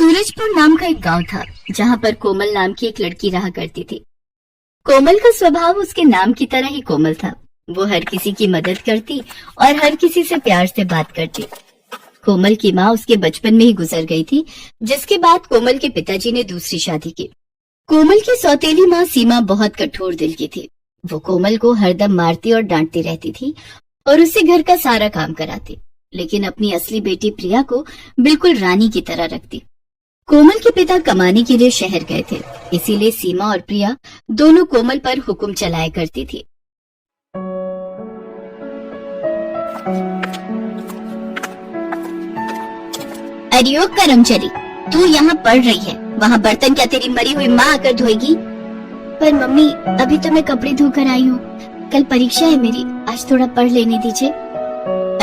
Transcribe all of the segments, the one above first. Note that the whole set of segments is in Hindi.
सूरजपुर नाम का एक गांव था जहां पर कोमल नाम की एक लड़की रहा करती थी। कोमल का स्वभाव उसके नाम की तरह ही कोमल था। वो हर किसी की मदद करती और हर किसी से प्यार से बात करती। कोमल की माँ उसके बचपन में ही गुजर गई थी, जिसके बाद कोमल के पिताजी ने दूसरी शादी की। कोमल की सौतेली माँ सीमा बहुत कठोर दिल की थी। वो कोमल को हरदम मारती और डांटती रहती थी और उससे घर का सारा काम कराती, लेकिन अपनी असली बेटी प्रिया को बिल्कुल रानी की तरह रखती। कोमल के पिता कमाने के लिए शहर गए थे, इसीलिए सीमा और प्रिया दोनों कोमल पर हुक्म चलाया करती थी। अरे ओ कर्मचारी, तू यहाँ पढ़ रही है, वहाँ बर्तन क्या तेरी मरी हुई माँ आकर धोएगी? पर मम्मी, अभी तो मैं कपड़े धोकर आई हूँ, कल परीक्षा है मेरी, आज थोड़ा पढ़ लेने दीजिए।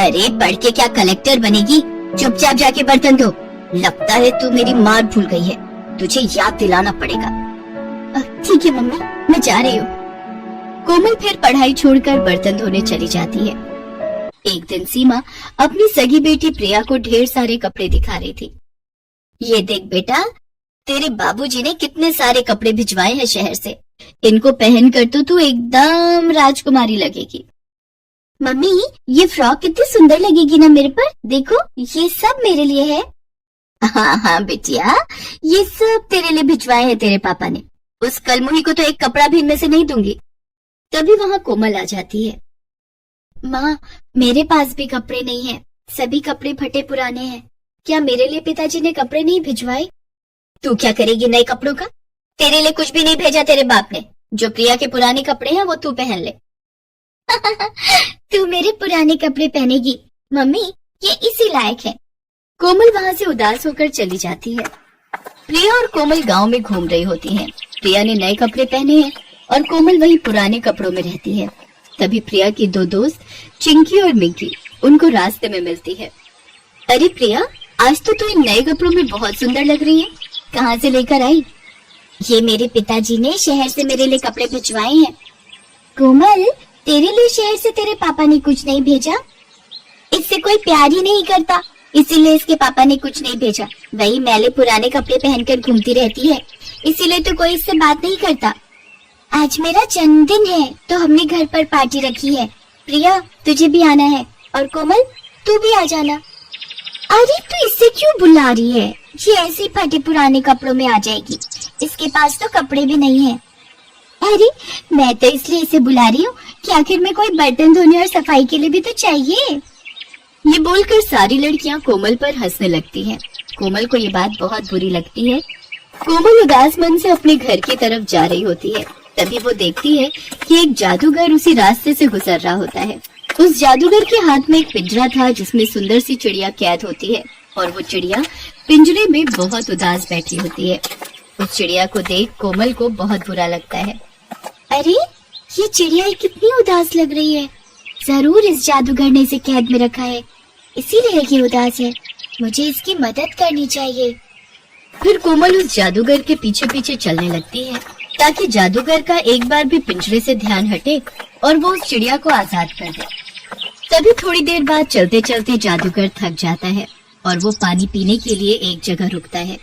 अरे पढ़ के क्या कलेक्टर बनेगी? चुपचाप जाके बर्तन धो। लगता है तू मेरी मार भूल गई है, तुझे याद दिलाना पड़ेगा। ठीक है मम्मी, मैं जा रही हूँ। कोमल फिर पढ़ाई छोड़कर बर्तन धोने चली जाती है। एक दिन सीमा अपनी सगी बेटी प्रिया को ढेर सारे कपड़े दिखा रही थी। ये देख बेटा, तेरे बाबूजी ने कितने सारे कपड़े भिजवाए हैं शहर से, इनको पहनकर तो तू एकदम राजकुमारी लगेगी। मम्मी, ये फ्रॉक कितनी सुंदर लगेगी ना मेरे पर, देखो ये सब मेरे लिए है। हाँ हाँ बिटिया, ये सब तेरे लिए भिजवाए हैं तेरे पापा ने। उस कलमुही को तो एक कपड़ा भी इनमें से नहीं दूंगी। तभी वहाँ कोमल आ जाती है। माँ, मेरे पास भी कपड़े नहीं हैं, सभी कपड़े फटे पुराने हैं। क्या मेरे लिए पिताजी ने कपड़े नहीं भिजवाए? तू क्या करेगी नए कपड़ों का? तेरे लिए कुछ भी नहीं भेजा तेरे बाप ने। जो प्रिया के पुराने कपड़े हैं वो तू पहन ले। तू मेरे पुराने कपड़े पहनेगी? मम्मी, ये इसी लायक है। कोमल वहाँ से उदास होकर चली जाती है। प्रिया और कोमल गांव में घूम रही होती हैं। प्रिया ने नए कपड़े पहने हैं और कोमल वही पुराने कपड़ों में रहती है। तभी प्रिया की दो दोस्त चिंकी और मिंकी उनको रास्ते में मिलती है। अरे प्रिया, आज तो तू इन नए कपड़ों में बहुत सुंदर लग रही है, कहाँ से लेकर आई? ये मेरे पिताजी ने शहर से मेरे लिए कपड़े भिजवाए हैं। कोमल, तेरे लिए शहर से तेरे पापा ने कुछ नहीं भेजा? इससे कोई प्यार ही नहीं करता, इसीलिए इसके पापा ने कुछ नहीं भेजा। वही मैले पुराने कपड़े पहनकर घूमती रहती है, इसीलिए तो कोई इससे बात नहीं करता। आज मेरा जन्मदिन है तो हमने घर पर पार्टी रखी है। प्रिया, तुझे भी आना है, और कोमल तू भी आ जाना। अरे तू इससे क्यों बुला रही है? ये ऐसे ही फटे पुराने कपड़ों में आ जाएगी, इसके पास तो कपड़े भी नहीं है। अरे मैं तो इसलिए इसे बुला रही हूँ कि आखिर में कोई बर्तन धोने और सफाई के लिए भी तो चाहिए। ये बोलकर सारी लड़कियां कोमल पर हंसने लगती हैं। कोमल को ये बात बहुत बुरी लगती है। कोमल उदास मन से अपने घर की तरफ जा रही होती है। तभी वो देखती है कि एक जादूगर उसी रास्ते से गुजर रहा होता है। उस जादूगर के हाथ में एक पिंजरा था जिसमें सुंदर सी चिड़िया कैद होती है, और वो चिड़िया पिंजरे में बहुत उदास बैठी होती है। उस चिड़िया को देख कोमल को बहुत बुरा लगता है। अरे ये चिड़िया कितनी उदास लग रही है, जरूर इस जादूगर ने इसे कैद में रखा है, इसीलिए ये उदास है। मुझे इसकी मदद करनी चाहिए। फिर कोमल उस जादूगर के पीछे पीछे चलने लगती है ताकि जादूगर का एक बार भी पिंजरे से ध्यान हटे और वो उस चिड़िया को आजाद कर दे। तभी थोड़ी देर बाद चलते चलते जादूगर थक जाता है और वो पानी पीने के लिए एक जगह रुकता है।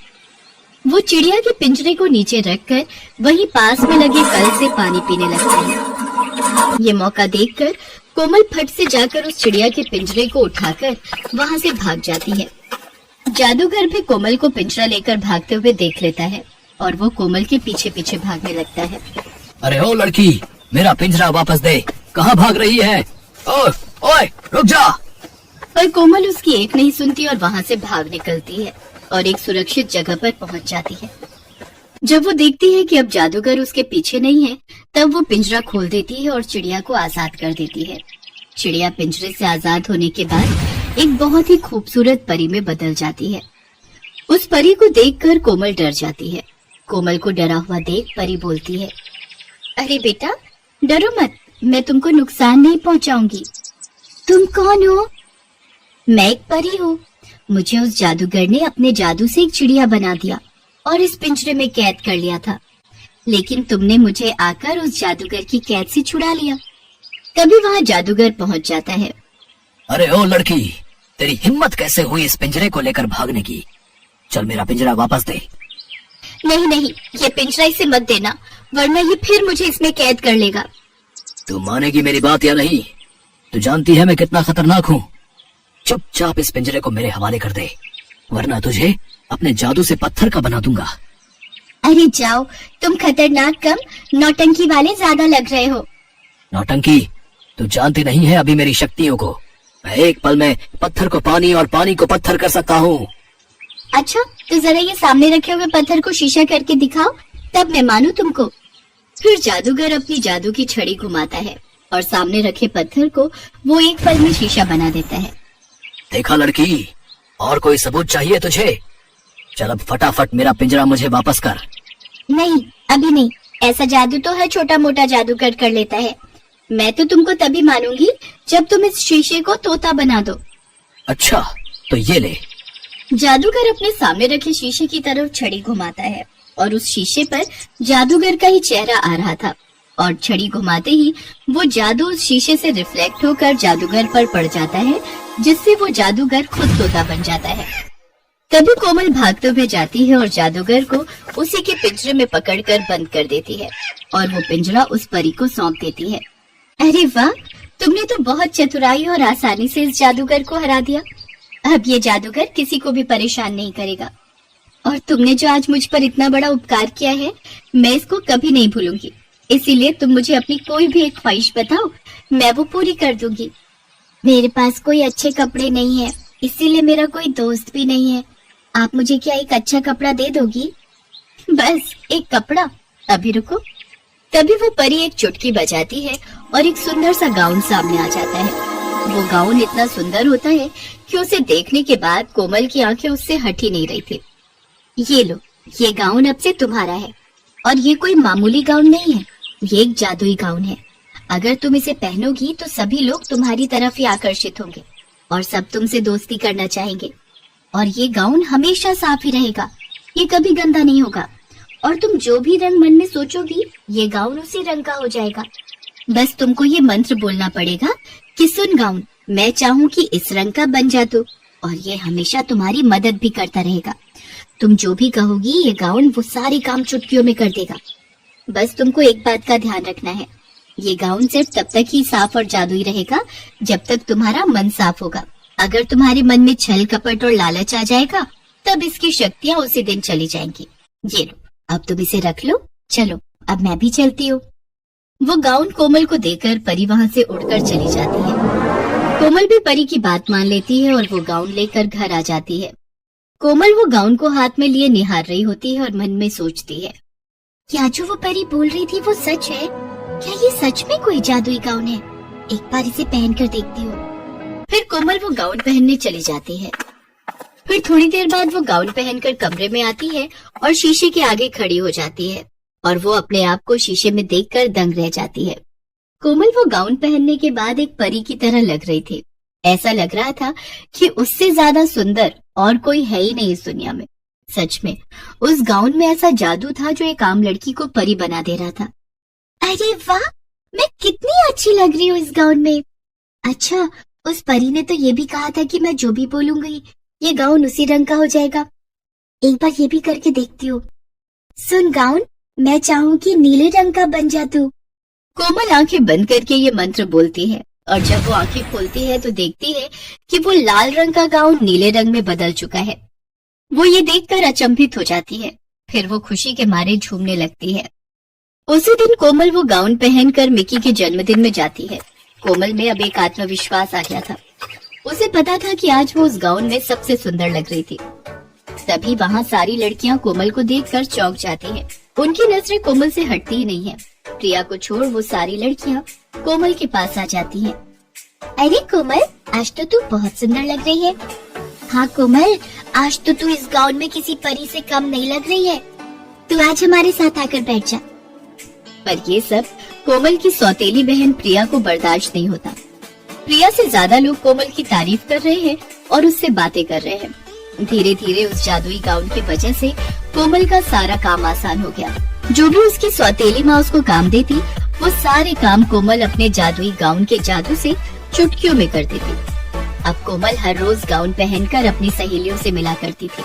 वो चिड़िया के पिंजरे को नीचे रखकर वहीं पास में लगे कल से पानी पीने लगता है। ये मौका देखकर कोमल फट से जाकर उस चिड़िया के पिंजरे को उठाकर वहाँ से भाग जाती है। जादूगर भी कोमल को पिंजरा लेकर भागते हुए देख लेता है और वो कोमल के पीछे पीछे भागने लगता है। अरे ओ लड़की, मेरा पिंजरा वापस दे, कहाँ भाग रही है? ओए ओए, रुक जा। पर कोमल उसकी एक नहीं सुनती और वहाँ से भाग निकलती है और एक सुरक्षित जगह पर पहुँच जाती है। जब वो देखती है कि अब जादूगर उसके पीछे नहीं है, तब वो पिंजरा खोल देती है और चिड़िया को आजाद कर देती है। चिड़िया पिंजरे से आजाद होने के बाद एक बहुत ही खूबसूरत परी में बदल जाती है। उस परी को देखकर कोमल डर जाती है। कोमल को डरा हुआ देख परी बोलती है, अरे बेटा डरो मत, मैं तुमको नुकसान नहीं पहुंचाऊंगी। तुम कौन हो? मैं एक परी हूँ। मुझे उस जादूगर ने अपने जादू से एक चिड़िया बना दिया और इस पिंजरे में कैद कर लिया था, लेकिन तुमने मुझे आकर उस जादूगर की कैद से छुड़ा लिया। तभी वहाँ जादूगर पहुँच जाता है। अरे ओ लड़की, तेरी हिम्मत कैसे हुई इस पिंजरे को लेकर भागने की? चल मेरा पिंजरा वापस दे। नहीं नहीं, ये पिंजरा इसे मत देना, वरना ये फिर मुझे इसमें कैद कर लेगा। तू मानेगी मेरी बात या नहीं? तू जानती है मैं कितना खतरनाक हूँ। चुपचाप इस पिंजरे को मेरे हवाले कर दे, वरना तुझे अपने जादू से पत्थर का बना दूंगा। अरे जाओ, तुम खतरनाक कम, नौटंकी वाले ज्यादा लग रहे हो। नौटंकी? तू जानती नहीं है अभी मेरी शक्तियों को। मैं एक पल में पत्थर को पानी और पानी को पत्थर कर सकता हूँ। अच्छा, तो जरा ये सामने रखे हुए पत्थर को शीशा करके दिखाओ, तब मैं मानू तुमको। फिर जादूगर अपनी जादू की छड़ी घुमाता है और सामने रखे पत्थर को वो एक पल में शीशा बना देता है। देखा लड़की, और कोई सबूत चाहिए तुझे? चल अब फटाफट मेरा पिंजरा मुझे वापस कर। नहीं, अभी नहीं। ऐसा जादू तो हर छोटा मोटा जादूगर कर लेता है। मैं तो तुमको तभी मानूंगी जब तुम इस शीशे को तोता बना दो। अच्छा, तो ये ले। जादूगर अपने सामने रखे शीशे की तरफ छड़ी घुमाता है और उस शीशे पर जादूगर का ही चेहरा आ रहा था, और छड़ी घुमाते ही वो जादू उस शीशे से रिफ्लेक्ट होकर जादूगर पर पड़ जाता है, जिससे वो जादूगर खुद तोता बन जाता है। तभी कोमल भागते हुए जाती है और जादूगर को उसी के पिंजरे में पकड़कर बंद कर देती है और वो पिंजरा उस परी को सौंप देती है। अरे वाह, तुमने तो बहुत चतुराई और आसानी से इस जादूगर को हरा दिया। अब ये जादूगर किसी को भी परेशान नहीं करेगा। और तुमने जो आज मुझ पर इतना बड़ा उपकार किया है, मैं इसको कभी नहीं भूलूंगी। इसीलिए तुम मुझे अपनी कोई भी एक ख्वाहिश बताओ, मैं वो पूरी कर दूंगी। मेरे पास कोई अच्छे कपड़े नहीं है, इसीलिए मेरा कोई दोस्त भी नहीं है। आप मुझे क्या एक अच्छा कपड़ा दे दोगी? बस एक कपड़ा? अभी रुको। तभी वो परी एक चुटकी बजाती है और एक सुंदर सा गाउन सामने आ जाता है। वो गाउन इतना सुंदर होता है कि उसे देखने के बाद कोमल की आंखें उससे हट ही नहीं रही थी। ये लो, ये गाउन अब से तुम्हारा है। और ये कोई मामूली गाउन नहीं है, ये एक जादुई गाउन है। अगर तुम इसे पहनोगी तो सभी लोग तुम्हारी तरफ ही आकर्षित होंगे और सब तुमसे दोस्ती करना चाहेंगे। और ये गाउन हमेशा साफ ही रहेगा, ये कभी गंदा नहीं होगा। और तुम जो भी रंग मन में सोचोगी, ये गाउन उसी रंग का हो जाएगा। बस तुमको ये मंत्र बोलना पड़ेगा कि सुन गाउन, मैं चाहूँ कि इस रंग का बन जा तू, और ये हमेशा तुम्हारी मदद भी करता रहेगा। तुम जो भी कहोगी, ये गाउन वो सारे काम चुटकियों में कर देगा। बस तुमको एक बात का ध्यान रखना है, ये गाउन सिर्फ तब तक ही साफ और जादुई रहेगा जब तक तुम्हारा मन साफ होगा। अगर तुम्हारे मन में छल कपट और लालच आ जाएगा, तब इसकी शक्तियाँ उसी दिन चली जाएंगी। ये लो, अब तुम इसे रख लो। चलो, अब मैं भी चलती हूँ। वो गाउन कोमल को देकर परी वहाँ से उड़कर चली जाती है। कोमल भी परी की बात मान लेती है और वो गाउन लेकर घर आ जाती है। कोमल वो गाउन को हाथ में लिए निहार रही होती है और मन में सोचती है, क्या जो वो परी बोल रही थी वो सच है? क्या ये सच में कोई जादुई गाउन है? एक बार इसे पहन कर देखती हूँ। फिर कोमल वो गाउन पहनने चली जाती है। फिर थोड़ी देर बाद वो गाउन पहनकर कमरे में आती है और शीशे के आगे खड़ी हो जाती है और वो अपने आप को शीशे में देखकर दंग रह जाती है। कोमल वो गाउन पहनने के बाद एक परी की तरह लग रही थी। ऐसा लग रहा था कि उससे ज्यादा सुंदर और कोई है ही नहीं इस दुनिया में। सच में उस गाउन में ऐसा जादू था जो एक आम लड़की को परी बना दे रहा था। अरे वाह, मैं कितनी अच्छी लग रही हूँ इस गाउन में। अच्छा, उस परी ने तो ये भी कहा था कि मैं जो भी बोलूंगी ये गाउन उसी रंग का हो जाएगा। एक बार ये भी करके देखती हूँ। सुन गाउन, मैं चाहूँ कि नीले रंग का बन जा तू। कोमल आंखें बंद करके ये मंत्र बोलती है और जब वो आंखें खोलती है तो देखती है कि वो लाल रंग का गाउन नीले रंग में बदल चुका है। वो ये देखकर अचंभित हो जाती है। फिर वो खुशी के मारे झूमने लगती है। उसी दिन कोमल वो गाउन पहनकर मिकी के जन्मदिन में जाती है। कोमल में अब एक आत्मविश्वास आ गया था। उसे पता था कि आज वो उस गाउन में सबसे सुंदर लग रही थी। तभी वहाँ सारी लड़कियाँ कोमल को देखकर चौंक जाती हैं। उनकी नजरें कोमल से हटती ही नहीं है। प्रिया को छोड़ वो सारी लड़कियाँ कोमल के पास आ जाती हैं। अरे कोमल, आज तो तू बहुत सुंदर लग रही है। हाँ कोमल, आज तो तू इस गाउन में किसी परी से कम नहीं लग रही है। तू आज हमारे साथ आकर बैठ जा। पर ये सब कोमल की सौतेली बहन प्रिया को बर्दाश्त नहीं होता। प्रिया से ज्यादा लोग कोमल की तारीफ कर रहे हैं और उससे बातें कर रहे हैं। धीरे धीरे उस जादुई गाउन की वजह से कोमल का सारा काम आसान हो गया। जो भी उसकी सौतेली माँ उसको काम देती, वो सारे काम कोमल अपने जादुई गाउन के जादू से चुटकियों में कर देती। अब कोमल हर रोज गाउन पहनकर अपनी सहेलियों से मिला करती थी।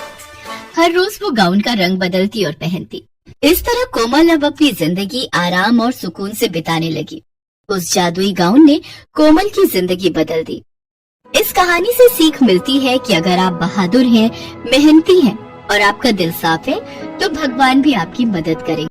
हर रोज वो गाउन का रंग बदलती और पहनती। इस तरह कोमल अब अपनी जिंदगी आराम और सुकून से बिताने लगी। उस जादुई गाउन ने कोमल की जिंदगी बदल दी। इस कहानी से सीख मिलती है कि अगर आप बहादुर हैं, मेहनती हैं और आपका दिल साफ है, तो भगवान भी आपकी मदद करेंगे।